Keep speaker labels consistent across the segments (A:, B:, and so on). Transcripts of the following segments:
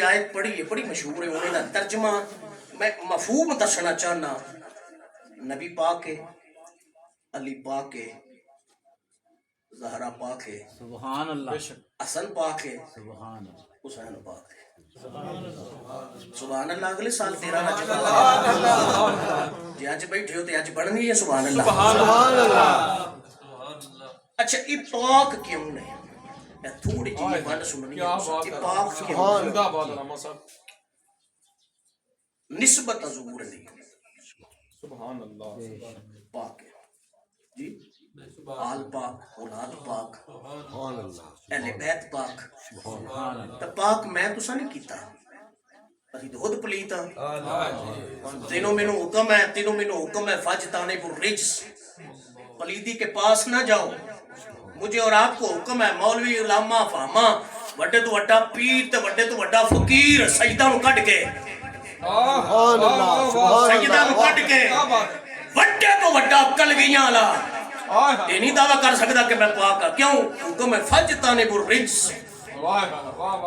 A: آیت پڑھی ہے، بڑی مشہور ہے، انہیں دا ترجمہ میں مفہوم دسنا چاہنا. نبی پاک ہے، علی پاک ہے، زہرا پاک ہے،
B: سبحان اللہ،
A: حسن پاک ہے،
B: سبحان اللہ،
A: حسین پاک ہے. سبحان اللہ. اگلے سال 13 جی اج بیٹھے ہو تے اج بڑھنی ہے سبحان اللہ.
C: سبحان اللہ.
A: اچھا یہ پاک کیوں نہیں؟ میں تھوڑی جی بات سننی ہے. یہ پاک کیوں نہیں؟ نسبت حضور نہیں.
C: سبحان اللہ.
A: پاک ہے جی، آل پاک، اولاد پاک، اہل بیت پاک. تو پاک میں تو نہیں کیتا، اسی تو خود پلیت ہاں. تینوں مینوں حکم ہے، تینوں مینوں حکم ہے فاجتانب الرجس، پلیتی کے پاس نہ جاؤ. مجھے اور آپ کو حکم ہے، مولوی علامہ فہما وڈے تو وڈا پیر تے وڈے تو وڈا فقیر سجدہ نو کٹ کے سجدہ نو کٹ کے وڈے تو وڈا کلگیاں والا یہ نہیں دعویٰ کر سکتا کہ میں پاک ہاں. کیوں؟ حکم ہے فاجتانب الرجس،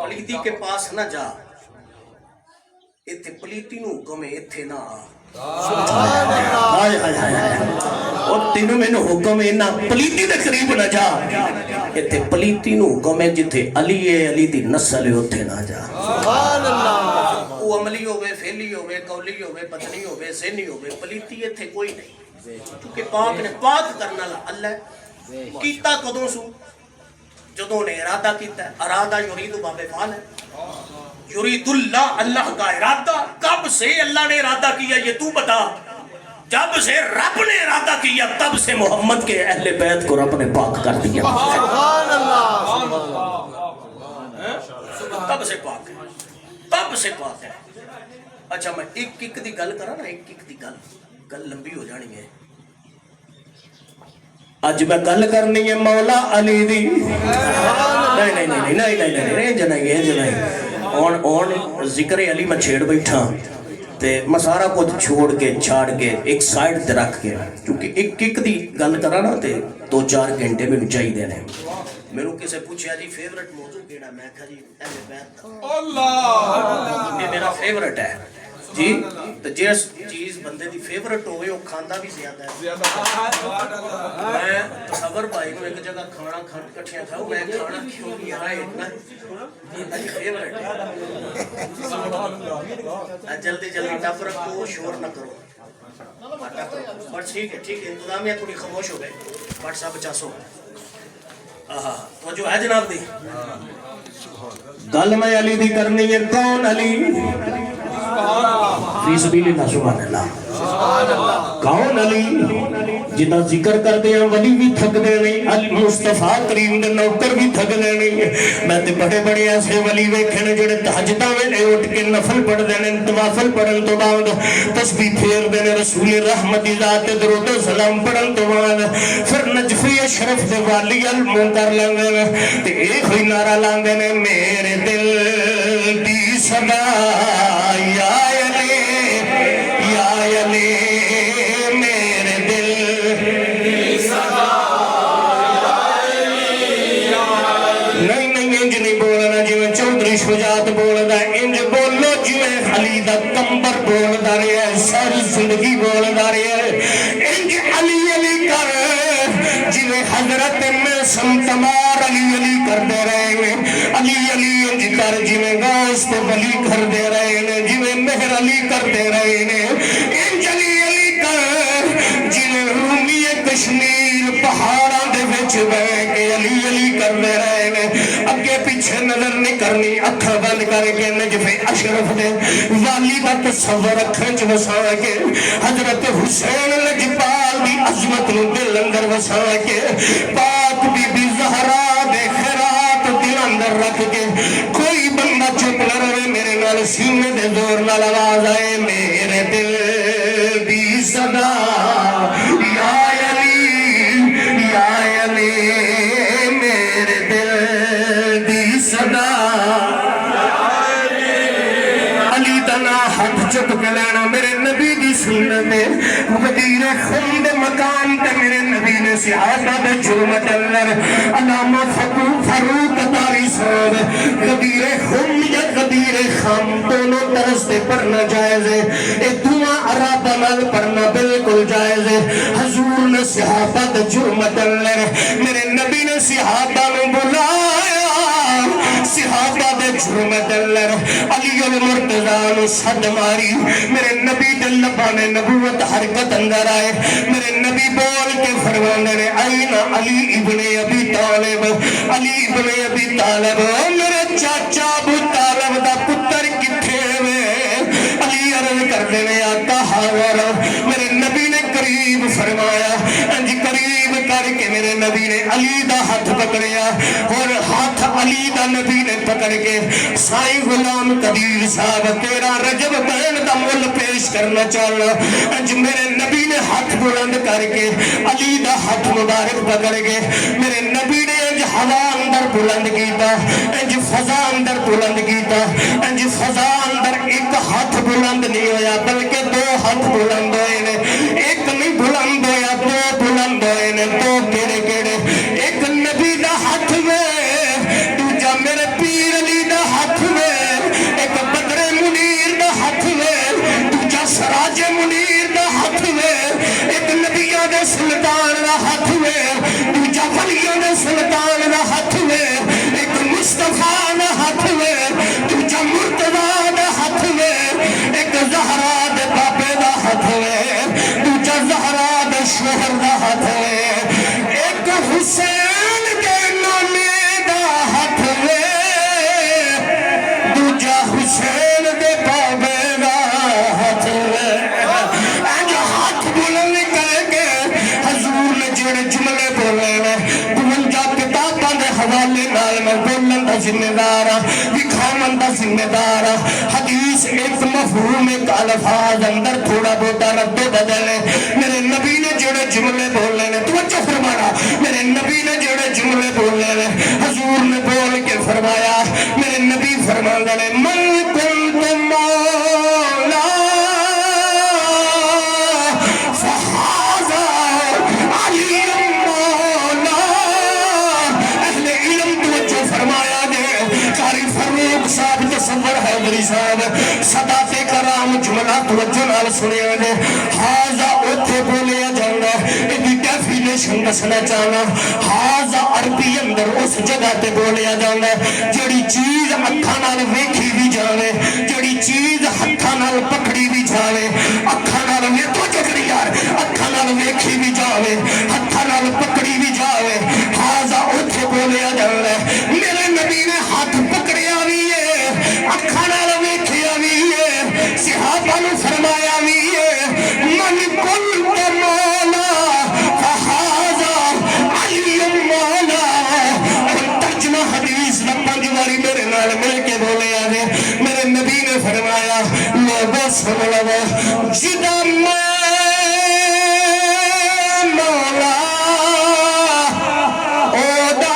A: پلیتی کے پاس نہ جا. ایتھے پلیتی نو حکم ہے ایتھے نہ آ. اور تینوں میں نو حکم ہے نہ پلیتی دے قریب نہ جا. ایتھے پلیتی نو حکم ہے جتھے علی ہے، علی دی نسل ہے، اتھے نہ جا. وہ عملی ہوئے، فعلی ہوئے، قولی ہوئے، بدنی ہوئے، ذہنی ہوئے، پلیتی ایتھے کوئی نہیں. کیونکہ پاک نے پاک کرنا اللہ کیتا کدوں سو جدوں نے ارادہ کیتا ہے. ارادہ یرید باب فعل ہے. یرید اللہ، اللہ کا ارادہ. کب سے اللہ نے ارادہ کیا یہ تو بتا. جب سے رب نے ارادہ کیا تب سے محمد کے اہل بیت کو رب نے پاک کر دیا.
C: سبحان اللہ.
A: تب سے پاک ہے، تب سے پاک ہے. اچھا میں ایک ایک دی گل کرا نا، ایک ایک دی گل لمبی ہو جانی ہے. اج میں گل کرنی ہے مولا علی دی. نہیں نہیں نہیں نہیں نہیں نہیں جنائی جنائی اون ذکر علی میں چھیڑ بیٹھا تے میں سارا کچھ چھوڑ کے چھاڑ کے ایک سائڈ تے رکھ کے، کیونکہ ایک ایک دی گل کرا نا تے 2-4 گھنٹے میں چاہیے دینے. میرے کسے پوچھا جی فیورٹ موضوع کیڑا؟ میں کہا جی اہل بیت. اللہ یہ میرا فیورٹ ہے جی. تو جس چیز بندے دی فیورٹ ہوئے وہ کھاندہ بھی زیادہ ہے. میں تصور بھائی نو ایک جگہ کھانا کٹھیاں کھاؤ، میں کھانا کیوں نہیں آ رہا ہے اتنا فیورٹ ہے. جلدی جلدی ٹپ رکھو، شور نہ کرو. بٹ ٹھیک ہے ٹھیک ہے، انتظامیہ تھوڑی خاموش ہو گئے. بٹ صاحب 50 تو جو ہے جناب دی گل میں علی دی کرنی ہے. کون علی؟ فی سبیل اللہ. سبحان اللہ. کون علی؟ جنہ ذکر کر دیا ولی بھی تھک دے نہیں، علی مصطفیٰ کریم دے نوکر بھی تھک دے نہیں. میں تے بڑے بڑے ایسے ولی ویکھنے جڑے تہجداں ویلے اٹھ کے نفل پڑھ دے نے، نوافل پڑھن تو بعد تسبیح پھیر دے نے، رسول رحمت دی ذات درود و سلام پڑھن تو بعد پھر نجفی اشرف دے والی المنکر لیندے نے تے ایک ہوئی نعرہ لاندے نے، میرے دل دی صدا یا علی یا علی، میرے دل دی صدا نہیں نہیں انج نہیں بولنا جویں چودھری شجاعت بولدا. انج بولو جویں علی دا کمبر بولدا رہیا ہے، ساری زندگی بولدا رہیا ہے. انج علی علی کر جویں حضرت معصوم تمار علی علی کردے رہے ہیں. علی علی انج کر جویں غوث تے ولی کردے رہے ہیں، جویں مہر علی کردے رہے ہیں. انج علی علی کر جویں رومی کشمیر پہاڑاں دے وچ بیٹھ کے علی علی کردے رہے ہیں. اگے پیچھے نظر نہیں کرنی، اکھاں بند کر کے نجف اشرف دے والی دا تصور اکھاں وچ وسا کے حضرت حسین لجپال دی عظمت نو دل اندر وسا کے پاک بی بی زہرا دے خیرات دل اندر رکھ کے کوئی بندہ چپ نہ رہے. میرے نال سینے دے زور نال آواز آئے، میرے دل دی صدا یا علی یا علی، میرے دل دی صدا علی تنا ہاتھ چک کے لینا میرے نبی دی سنت ہے غدیر خم دے مقام تے میرے نبی نے صحابہ دے جرمت اللہ علامہ فاروق تاری صاحب غدیر خم یا غدیر خم دونوں طرز سے پڑھنا جائز ہے اے دعا عرب عمل پڑھنا بالکل جائز ہے حضور نے صحابہ دے جرمت اللہ میرے نبی نے صحابہ میں بلایا صحابہ دے جرمت اللہ علی المرتضیٰ نے صد ماری میرے نبی دے لبانے نبوت حرکت اندر آئے میرے نبی بول کے فرمانے نے این علی ابن ابی طالب علی ابن ابی طالب میرے چاچا ابو طالب دا پتر کتھے میں علی عرض کر دینے آقا حاضر میرے نبی نے قریب فرمایا انج قریب کر کے میرے نبی نے علی دا ہاتھ پکڑیا اور ہاتھ علی دا نبی نے پکڑ کے سائی غلام قدیر صاحب تیرا رجب بین دا مل پیش کرنا چاہنا انج میرے نبی نے ہاتھ بلند کر کے علی دا ہاتھ مبارک پکڑ کے میرے نبی نے انج ہوا اندر بلند کیتا انج فضا اندر بلند کیتا انج فضا اندر ایک ہاتھ بلند نہیں ہویا بلکہ دو ہاتھ بلند ہوئے نے ایک نہیں بلند ہویا دو بلند ہوئے نے دو کیڑے کیڑے ایک نبی دا ہاتھ میں دوجا میرے پیر علی دا ہاتھ میں ایک بدر منیر دا ہاتھ میں دوجا سراج منیر دا ہاتھ میں ایک نبیوں دے سلطان دا ہاتھ میں دوجا ولیوں دے سلطان دا ہاتھ میں ایک مصطفیٰ دا ہاتھ میں دوجا مرتضیٰ دا ہاتھ میں ایک زہرا دے بابے دا ہاتھ میں دوجا زہرا دے شوہر دا ہاتھ میں ایک حسین دے نانے دا ہاتھ میں دوجا حسین دے بابے دا ہاتھ میں اج ہاتھ بلند کر کے حضور نے جڑے جملے بولے نے 52 کتاباں دے حوالے نال میں بولن دا ذمہ دار دکھاون دا ذمہ دار حدیث ایک مفہوم ایک الفاظ اندر تھوڑا بہتا رد و بدل ہے میرے نبی نے جڑے جملے بولے نے توجہ فرمانا میرے نبی نے جڑے جملے بولے نے حضور نے بول کے فرمایا میرے نبی فرمایا نے من کنت مولا فہذا علی مولا اہل علم توجہ فرمایا دے قاری فاروق صاحب تصور حیدری صاحب صدات کرام جملہ توجہ نال سنیا دے حاضا اتھے بولیا جانا ایدی ڈیفینیشن دسنا چاہنا حاضا عربی اندر اس جگہ تے بولیا جانا جڑی چیز اکھا نال ویکھی بھی جاوے جڑی چیز ہتھا نال پکڑی بھی جاوے اکھا نال توجہ کری یار اکھا نال ویکھی بھی جاوے ہتھا نال پکڑی بھی جاوے حاضا اتھے بولیا جانا میرے نبی نے ہاتھ پکڑیا بھی ہے اکھا نال ویکھیا بھی ہے صحابہ نے فرمایا بھی ہے من کنت مولا فہذا علی مولا اور ترجمہ حدیث نہ 5 باری میرے نال مل کے بولے آنے میرے نبی نے فرمایا لوگوں سن لو جدا میں مولا اودا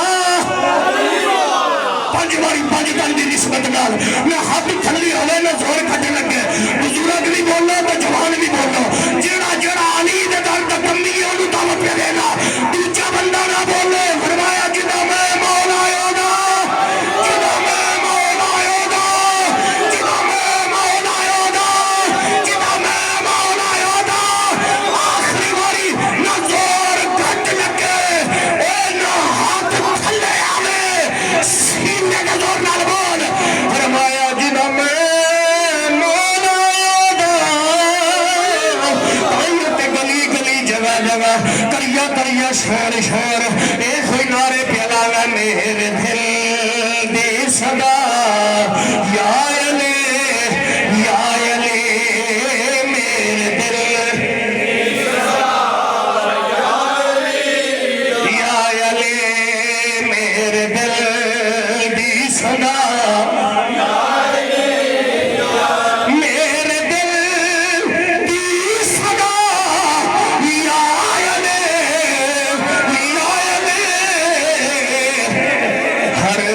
A: 5 باری 5 گل دی نسبت نال میں ہاتھ تھلی ہوئے میں زور کھٹے لگے بزرگ بھی بولو تو جوان بھی بولو جڑا جڑا علی دے در دا کمی انہوں دعوت پہ دینا دوجا بندہ نہ بولے فرمایا جدا میں مولا ہوگا جدا میں مولا ہوگا جدا میں مولا ہوگا جدا میں مولا ہوگا آخری باری نہ زور گھٹ لگے اے نہ ہاتھ تھلے آوے سینے کا زور نال بول فرمایا جدا میں کریا کریا شہر شہر اے کوئی نعرے پیلا گا میرے دل دی صدا یا علی میرے دل یا علی میرے دل دی صدا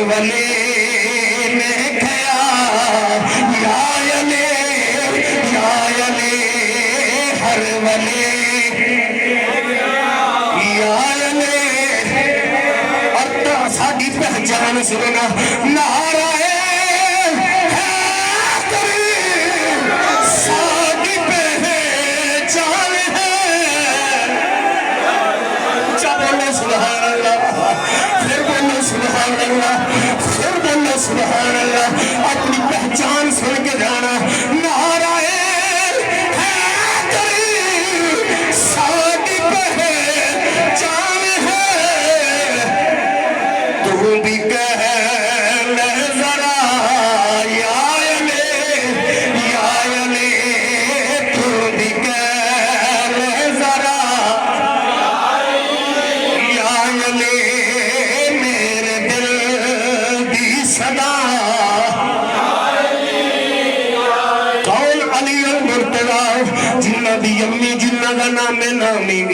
A: ولی نے کیا سننا نعرہ حیدری ساری پہچان ہے چا بولو سبحان اللہ پھر بولو سبحان اللہ پھر بولو سبحان اللہ اپنی پہچان سن کے جانا نعرہ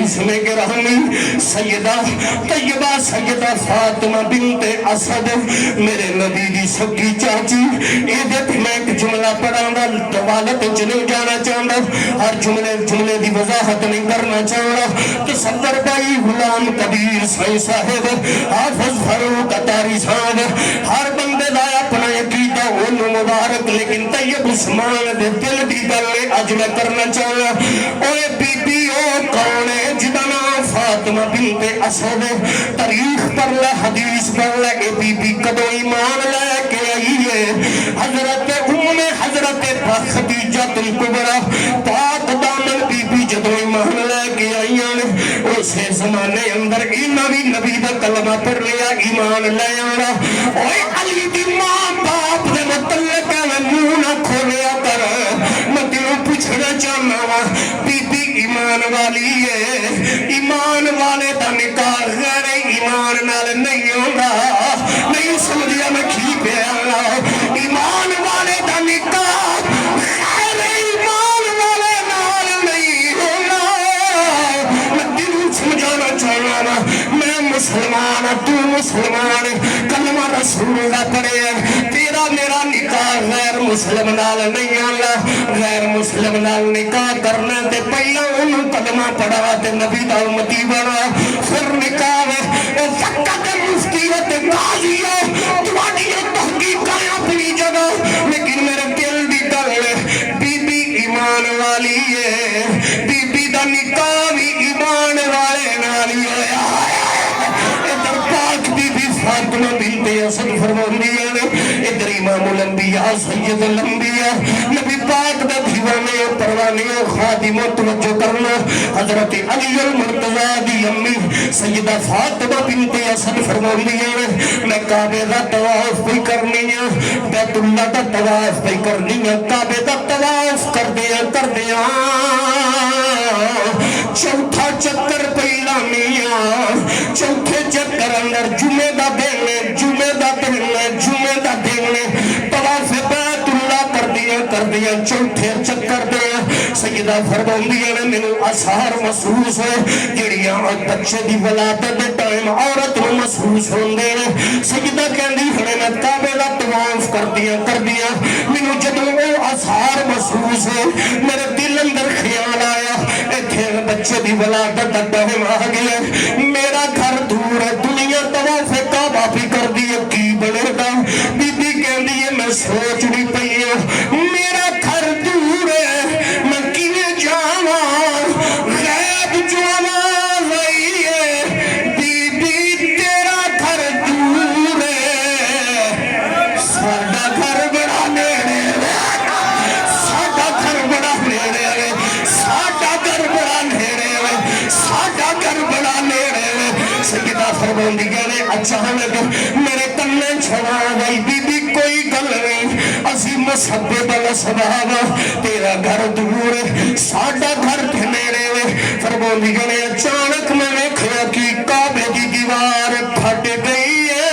A: اسم گرامی سیدہ طیبہ سیدہ فاطمہ بنت اسد میرے نبی دی سکی چاچی ایدت میں ایک جملہ پڑھانا توالت چلے جانا چاہنا ہر جملے دی وضاحت نہیں کرنا چاہنا تصور بھائی غلام کبیر سائی صاحب حافظ فاروق اتاری صاحب ہر بندے دایا اپنا عقیدہ انہوں مبارک لیکن طیب عثمان دے دل دی گلے اج میں کرنا چاہنا اوے بی بی او کون ہے جدا نام فاطمہ بنت اسد تاریخ پر لے حدیث پر لے اے بی بی کدو ایمان لے کے آئی ہے حضرت حضرت خدیجہ الکبریٰ پاک دامن بی بی جدو ایمان لے کے آئی ہیں اسے زمانے اندر نبی دا کلمہ پر لیا ایمان لے آنا اوے علی دی ماں باپ دے متعلق منہ نہ کھولیا کر میں تیروں پوچھنا چاہنا وا بی بی ایمان والی ہے ایمان والے دا نکاح غیر ایمان نال نہیں ہوگا نہیں سمجھیا میں کھی پہ آنا ایمان والے دا نکاح غیر ایمان والے نال نہیں ہوگا میں دل سمجھانا چاہنا میں مسلمان تو مسلمان کلمہ رسول اللہ پڑھے تیرا میرا نکاح غیر مسلم نال نہیں آنا غیر مسلم نال نکاح کرنے تے پہلا انہوں کلمہ پڑھا تے نبی دا امتی بنا پھر نکاح ہے فقط مفتیت قاضیہ تمہاری تحقیقیں اپنی جگہ لیکن میرے دل دی گل بی بی ایمان والی ہے بی بی دا نکاح بھی ایمان والے نالی ہویا ادھر پاک بی بی فاطمہ بنت اسد فرماندیاں نے ادھر امام الانبیاء سید الانبیاء نبی پاک دا دیوانے اور پروانے اور خادم و توجہ کرنا حضرت علی المرتضیٰ دی امی سیدہ فاطمہ بنت اسد فرماندیاں نے میں کعبے دا طواف بھی کرنی ہے بیت اللہ دا طواف بھی کرنی ہے کعبے دا طواف کر دیا چوتھا چکر پہلا میاں چوتھے چکر اندر جمعہ دا دینے طواف بیت اللہ کر دیا چوتھے چکر دیا سیدہ فرماندیاں نے میں اثار محسوس ہے جڑیاں بچے دی ولادت دے ٹائم عورت نو محسوس ہوندے نے سیدہ کہندی ہنے میں کعبے دا طواف کر دیا مینوں جدوں او اثار محسوس ہے میرے دل اندر خیال آیا ایتھے بچے دی ولادت دا ٹائم آ گیا میرا گھر دور ہے دنیا طواف کعبہ بھی کر دیا کی بنے گا بی بی کہندی ہے میں سوچ نہیں پئی میرا گھر دور ہے میں کیویں جاواں غیب جو آواز آئی ہے بی بی تیرا گھر دور ہے ساڈا گھر بڑا نیڑے ساڈا گھر بڑا نیڑے ساڈا گھر بڑا نیڑے ساڈا گھر بڑا نیڑے سیدہ فرماندیاں نے اچانک میرے کنے چھڑا گئی بی بی کوئی گل نہیں اسی مسبب الاسباب تیرا گھر دور ہے ساڈا گھر نیڑے فرماندیاں نے اچانک میں ویکھیا کہ کعبے دی دیوار پھٹ گئی ہے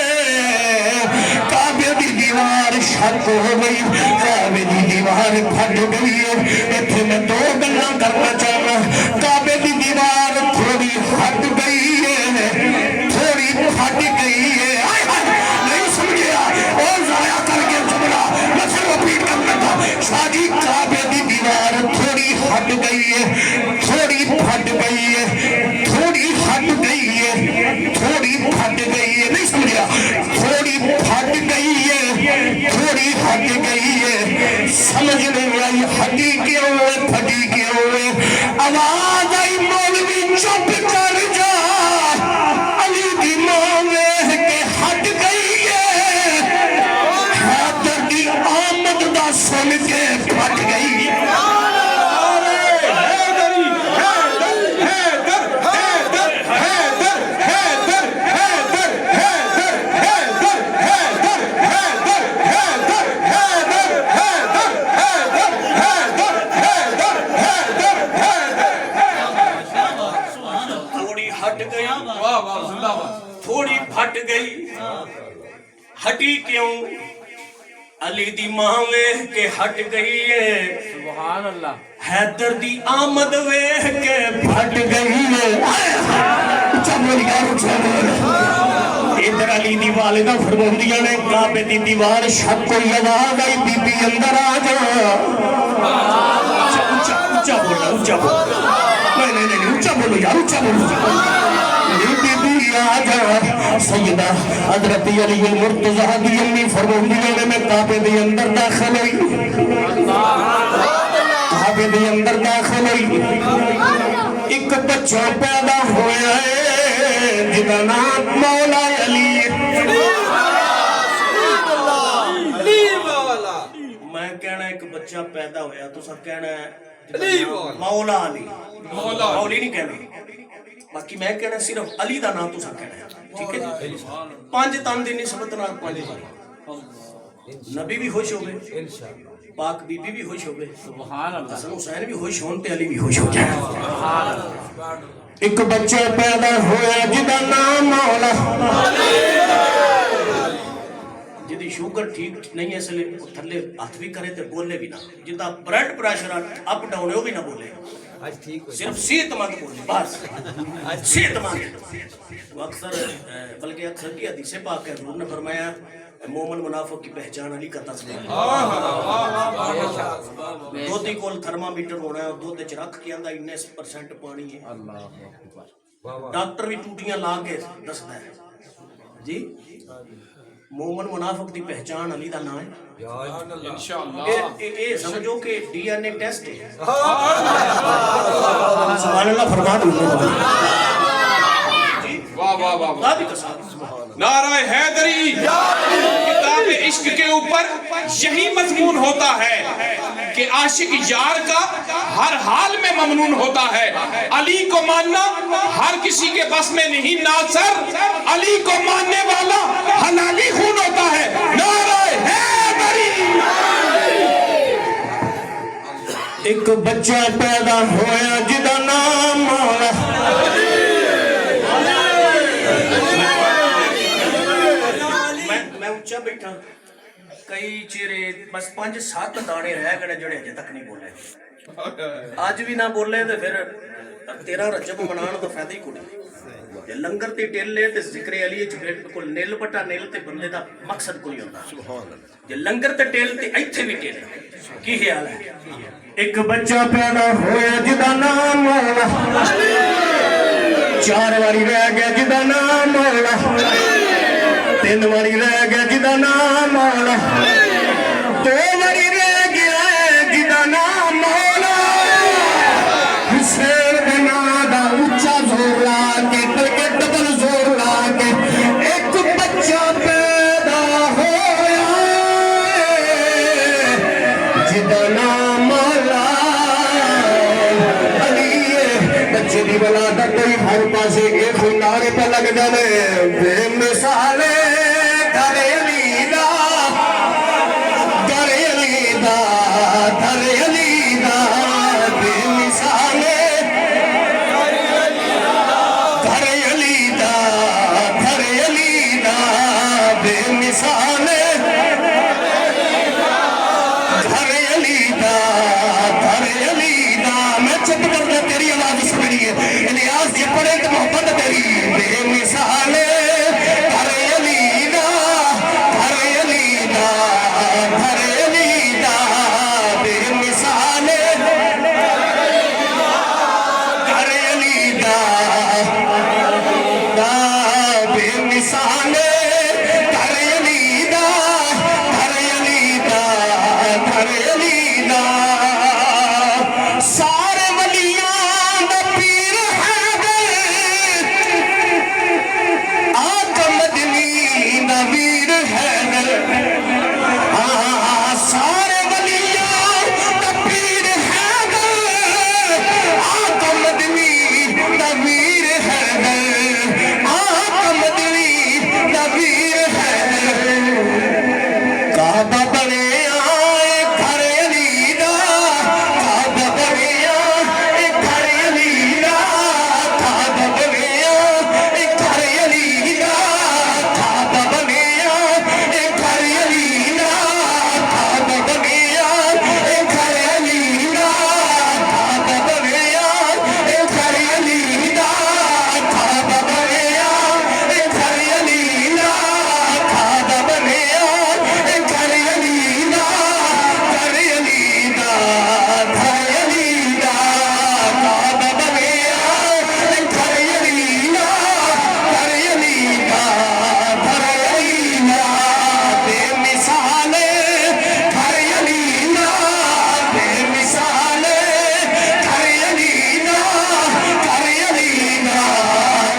A: کعبے دی دیوار شک ہو گئی کعبے دی دیوار پھٹ گئی ہے ایتھے میں دو گلاں کرنا چاہنا کعبے دی دیوار تھوڑی ہٹ گئی ہے تھوڑی پھٹ گئی ہے نہیں سمجھیا اور ضائع کر کے جملہ میں پھر رپیٹ کرنا تھا شاہی کعبے دی دیوار تھوڑی ہٹ گئی ہے تھوڑی پھٹ گئی ہے تھوڑی ہٹ گئی ہے تھوڑی پھٹ گئی ہے نہیں سمجھیا تھوڑی پھٹ سمجھ نہیں آئی ہٹی کیوں ہے پھٹی کیوں ہے آواز آئی مولوی چپ کر جا علی دی ماں ویکھ کے ہٹ گئی ہے حیدر دی آمد دا سن کے پھٹ گئی ہے تھوڑی پھٹ گئی ہٹی کیوں علی دی ماں ویکھ کے ہٹ گئی ہے
C: سبحان اللہ
A: حیدر دی آمد ویکھ کے پھٹ گئی ہے چمول یار چمول ادھر علی دی والدہ فرماندیاں نے کعبے دی دیوار شک کوئی آواز آئی بی بی اندر آ جا اونچا بولو اونچا بولو نہیں اونچا بولو یار اونچا بولو بی بی آجا سیدہ حضرت علی المرتضی دی امی فرماندیاں نے میں کعبے دے اندر داخل ہوئی کعبے دے اندر داخل ہوئی ایک بچہ پیدا ہویا ہے جدا نام مولا علی میں کہنا ایک بچہ پیدا ہویا تو سب کہنا ہے مولا علی مولی نہیں کہنا باقی میں کہنا صرف علی دا نام تو سب کہنا ہے ٹھیک ہے جی پانچ تن دی نسبت نال پانچ نبی بھی خوش ہو گئے پاک بی بی بھی خوش ہو گئے سبحان اللہ حسن حسین بھی خوش ہون تے علی بھی خوش ہو جائے ایک بچہ پیدا ہویا جدا نام مولا جدی شوگر ٹھیک نہیں ہے اس لیے تھلے ہاتھ بھی کرے تے بولے بھی نہ جدا بلڈ پریشر اپ ڈاؤن ہے وہ بھی نہ بولے صرف صحت مند بولے بس صحت مند وہ اکثر بلکہ اکثر کی حدیث پاک ہے حضور نے فرمایا مومن منافق کی پہچان علی کا تصویر دودھی کول تھرمامیٹر ہونا ہے اور دودھ وچ رکھ کے آندا 19% پانی ہے ڈاکٹر بھی ٹوٹیاں لا کے دسدا ہے جی مومن منافق دی پہچان علی دا نام ہے انشاءاللہ اے سمجھو کہ ڈی این اے ٹیسٹ ہے سبحان اللہ فرما دو
B: واہ واہ واہ نعرہ حیدری کتاب عشق کے اوپر یہی مضمون ہوتا ہے کہ عاشق یار کا ہر حال میں ممنون ہوتا ہے علی کو ماننا ہر کسی کے بس میں نہیں ناصر علی کو ماننے والا حلالی خون ہوتا ہے نعرہ حیدری
A: ایک بچہ پیدا ہویا جدا نام مولا میں اونچا بیٹھا کئی چیرے بس 5-7 دانے رہ گئے جڑے اجے تک نہیں بولے آج بھی نہ بولے تو پھر 13 رجب منان تو فائدہ ہی کوئی لنگر تے ٹیل لے تے ذکر علی وچ بالکل نیل بٹا نیل تے بندے دا مقصد کوئی ہوتا سبحان اللہ جے لنگر تے ٹیل تے ایتھے بھی ٹیل کی خیال ہے ایک بچہ پیدا ہویا جدا نام مولا 4 واری رہ گیا جدا نام مولا 3 واری رہ گیا جدا نام مولا 2 واری رہ گیا جدا نام مولا حسین بنا دا اونچا زور لا کے ڈبل زور لا کے ایک بچہ پیدا ہویا جدا نام مولا علی بچے دی ولادت کوئی ہر پاسے ایک نعرے پہ لگ جانے بے مثال علی دا سارے ولیاں دا پیر حیدر آقا مدنی دا ویر حیدر سارے ولیاں دا پیر حیدر آقا مدنی دا ویر حیدر آقا مدنی دا ویر حیدر کعبہ بنے آئے گھر علی دا کعبہ بنے آئے گھر علی دا کعبہ بنے آئے گھر علی دا کعبہ بنے آئے گھر علی دا کعبہ بنے آئے گھر علی دا کعبہ بنے آئے گھر علی دا کعبہ بنے آئے گھر علی دا کعبہ بنے آئے گھر علی دا گھر علی دا گھر علی دا کعبہ بنے آئے گھر علی دا گھر علی دا گھر علی دا بے مثال گھر علی دا بے مثال گھر علی دا گھر علی دا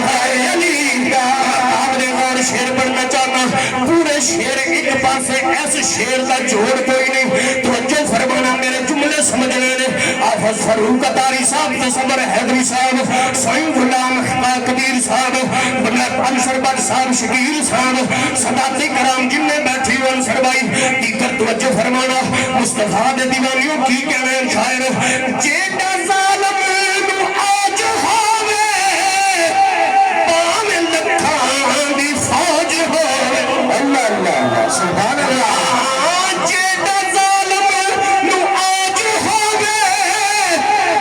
A: گھر علی دا آپ نے اور شعر پڑھنا چاہنا پورے شعر ایک پاسے ایسے شعر کا جوڑ کوئی نہیں توجہ فرمانا میرے جملے سمجھنے نے آفز فروق اتاری صاحب تصور حیدری صاحب سوئن غلام کبیر صاحب بلد انصر بٹ صاحب شکیر صاحب صداتی کرام جن میں بیٹھی ہوئے انصر بھائی دیگر توجہ فرمانا مصطفیٰ دے دیوانیوں کی کہنے ہیں شاعر جیٹا ظالم نو آج ہوئے پاوے لکھاں دی فوج ہوئے اللہ اللہ سبحان اللہ جیٹا ظالم نو آج ہوئے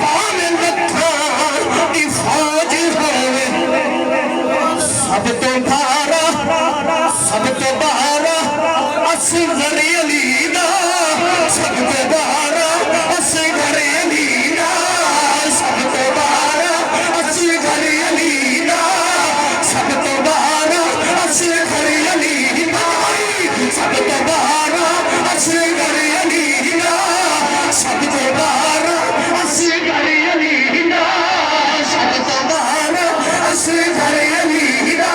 A: پاوے لکھاں دی فوج ہوئے سب تو بھارا سب تو بھارا اصغر علی دا سب تو بھارا اصغر علی دا سب تو بھارا اصغر علی دا سب تو بھارا اصغر علی دا سب تو بھارا اصغر علی دا سب تو بھارا اصغر علی دا سب تو بھارا اصغر علی دا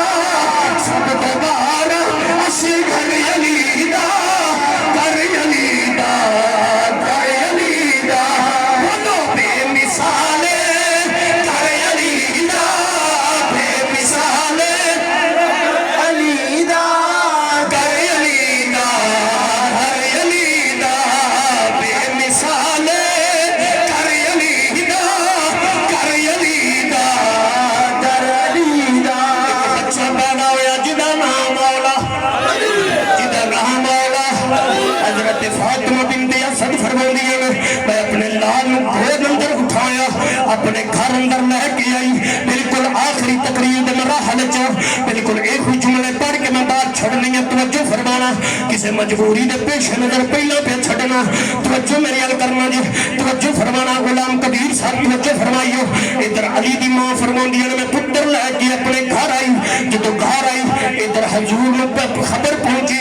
A: سب تو بھارا اصغر علی دا کر علی دا کر علی دا بولو بے مثال کر علی دا بے مثال علی دا کر علی دا کر علی دا بے مثال کر علی دا کر علی دا کر علی دا بچہ پیدا ہویا جدا نام مولا جدا نام مولا حضرت فاطمہ بنت اسد فرماندی ہے میں اپنے لال نو گود اندر اٹھایا اپنے گھر اندر لے کے آئی بالکل آخری تقریر دے مراحل چ بالکل ایک جملے پڑھ کے میں بات چھڑنی ہے توجہ فرمانا کسی مجبوری دے پیش نظر پہلا پہ چھڑنا توجہ میری حل کرنا جی توجہ فرمانا غلام کبیر صاحب توجہ فرمائیو ادھر علی دی ماں فرماندی ہے میں پتر لے کے اپنے گھر آئی جدو گھر آئی ادھر حضور نے خبر پہنچی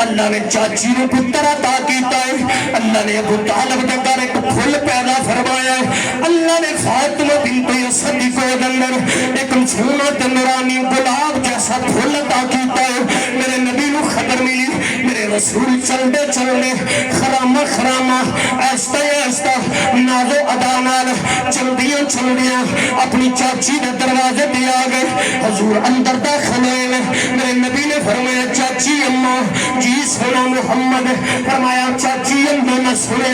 A: اللہ نے چاچی نے پتر عطا کیتا ہے اللہ نے ابو طالب دے گھر ایک پھول پیدا فرمایا ہے اللہ نے فاطمہ بنت اسد کو اندر ایک سونا تے نورانی گلاب جیسا پھول عطا کیتا ہے میرے نبی نو خبر ملی میرے رسول چلدے چلنے خرامہ خرامہ ایستا ایستا نازو ادا نال چلدیاں چلدیاں اپنی چاچی دے دروازے پہ آ گئے حضور اندر داخل ہوئے میرے نبی نے فرمایا چاچی اماں جی سنا محمد فرمایا چاچی اماں نہ سنے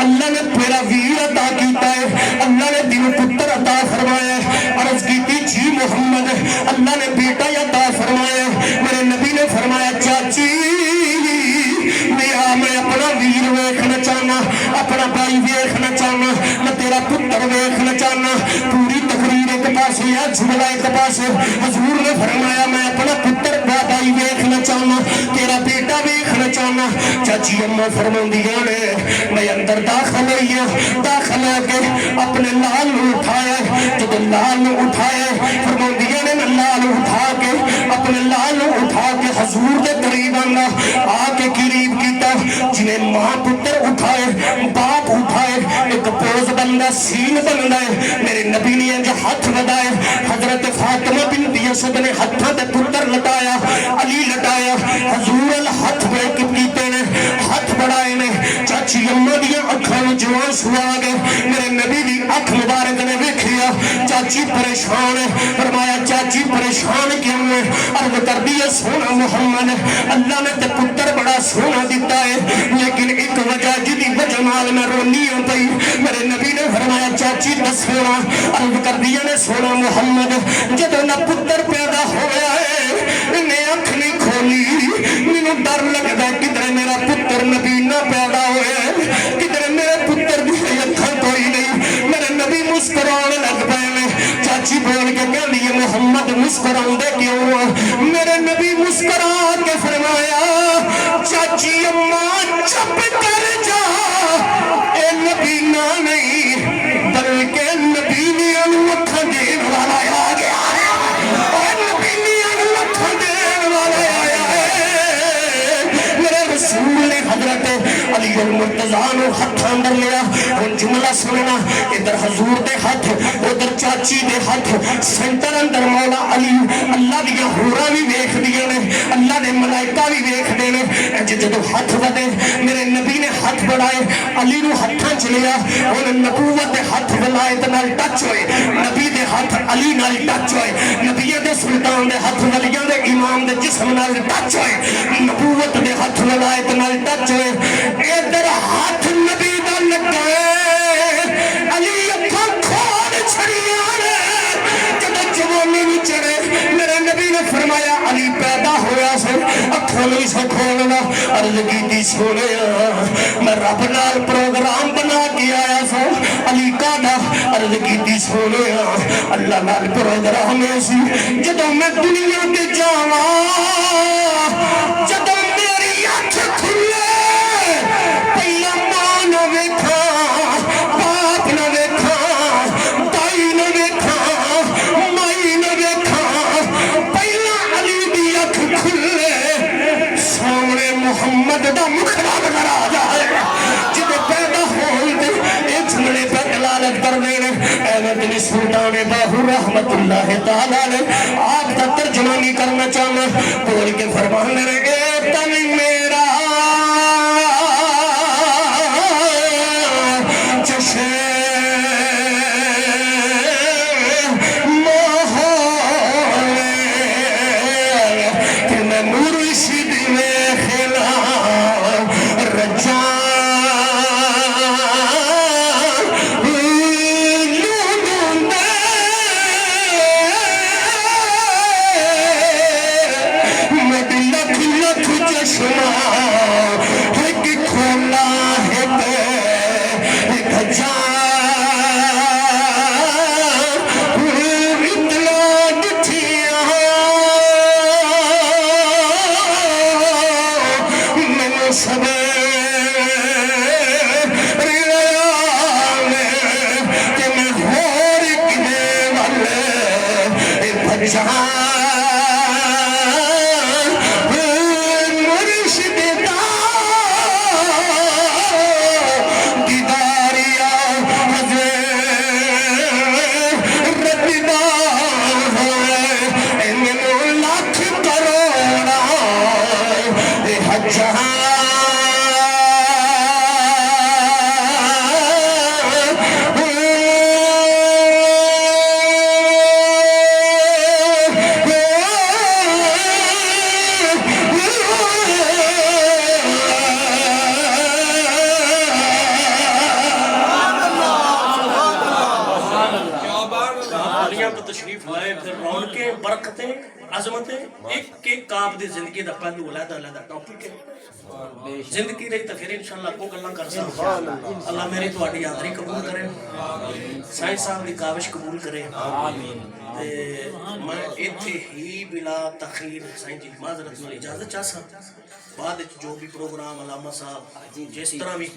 A: اللہ نے تیرا ویر عطا کیتا ہے اللہ نے دل پتر عطا فرمایا عرض کیتی جی محمد اللہ نے بیٹا عطا فرمایا میرے نبی نے فرمایا چاچی میں اپنا ویر ویکھنا چاہنا اپنا بھائی ویکھنا چاہنا میں تیرا پتر ویکھنا چاہنا پوری تقریر ایک پاس یا جملہ ایک پاس حضور نے فرمایا میں اپنا پتر بھائی ویکھنا چاہنا تیرا بیٹا ویکھنا چاہنا چاچی اماں فرماندیاں نے میں اندر داخل ہوئی داخل ہو کے اپنے لال نو اٹھایا جب لال نو اٹھایا فرماندیاں نے میں لال اٹھا کے اپنے لال نو اٹھا کے حضور دے قریب آنا آ کے قریب کیتا جنہیں ماں پتر اٹھائے باپ بندہ سین بندا ہے میرے نبی نے انج ہاتھ ودائے حضرت فاطمہ بنت اسد نے ہتھاں تے پتر لٹایا علی لٹایا حضور ہاتھ بڑے کیتے نے ہاتھ بڑھائے نے چاچی اماں دی اکھاں وچ آنسو آ گئے میرے نبی دی اکھ مبارک نے ویکھیا چاچی پریشان ہے فرمایا چاچی پریشان کیوں ہے عرض کر دیا سونا محمد اللہ نے تے پتر بڑا سونا دیتا ہے لیکن ایک وجہ جدی وجہ نال میں رونی ہوں پئی میرے نبی نے فرمایا چاچی دسونا عرض کر دیا نے سونا محمد جدو نہ پتر پیدا ہویا ہے انہیں اکھ نہیں کھولی مینوں ڈر لگدا کدھر میرا پتر نبی نہ پیدا ہویا ہے کدھر میرے پتر دی اکھاں کوئی نہیں میرے نبی مسکران لگ پئے نے چاچی بول کے کہندی ہے محمد مسکراندے کیوں میرے نبی مسکرا کے فرمایا چاچی اماں چپ کر جا اے نبی نہ نہیں بلکہ نبی نے اکھاں دین والا آ گیا اے نبی نے اکھاں دین والا آیا ہے میرے رسول نے حضرت علی المرتضیٰ نو ہاتھ اندر لیا ان جملہ سننا ادھر حضور دے ہاتھ ادھر چاچی دے ہاتھ سینٹر اندر مولا علی اللہ دیا حورا بھی ویکھ دیا نے اللہ دے ملائکہ بھی ویکھ دے نے جدو ہاتھ ودے میرے نبی نے ہاتھ بڑھائے علی نو ہاتھاں چ لیا ان نبوت دے ہاتھ ولایت نال ٹچ ہوئے نبی دے ہاتھ علی نال ٹچ ہوئے نبی دے سلطان دے ہاتھ ولیاں دے امام دے جسم نال ٹچ ہوئے نبوت دے ہاتھ ولایت نال ٹچ ہوئے ادھر ہاتھ نبی دا لگا علی اکھاں کھول چھڑیاں نے جب جوانی نو چڑھے میرے نبی نے فرمایا علی پیدا ہویا سے اکھاں نہیں سا کھولنا عرض کیتی سونیا میں رب نال پروگرام بنا کے آیا سو علی کادا عرض کیتی سونیا اللہ نال پروگرام ایسی جدو میں دنیا تے جاواں جدو میری اکھ کھلے پہلا ماں نہ ویکھاں باپ نہ ویکھاں تائی نہ ویکھاں مائی نہ ویکھاں پہلا علی دی اکھ کھلے سامنے محمد دا مکھڑا نظر آ جائے جدو پیدا ہوئی تے ایک جملے پہ دلالت کر دینے احمد بن سلطان باہو رحمت اللہ تعالیٰ نے آپ کا ترجمانی کرنا چاہنا بول کے فرمانے رہے اے تن میرا جشن ماحول کہ میں مرشد میں خلا رجا تشریف لائے پھر رونقیں برکتیں عظمتیں ایک ایک کعب دی زندگی دا پہلو علیحدہ علیحدہ ٹاپک ہے زندگی رہی تو پھر انشاءاللہ کو گلاں کر سکتا اللہ میری تہاڈی حاضری قبول کرے سائیں صاحب دی کاوش قبول کرے میں ایتھے ہی بلا تخیر سائیں جی معذرت نال اجازت چاہساں بعد جو بھی پروگرام علامہ صاحب جس طرح بھی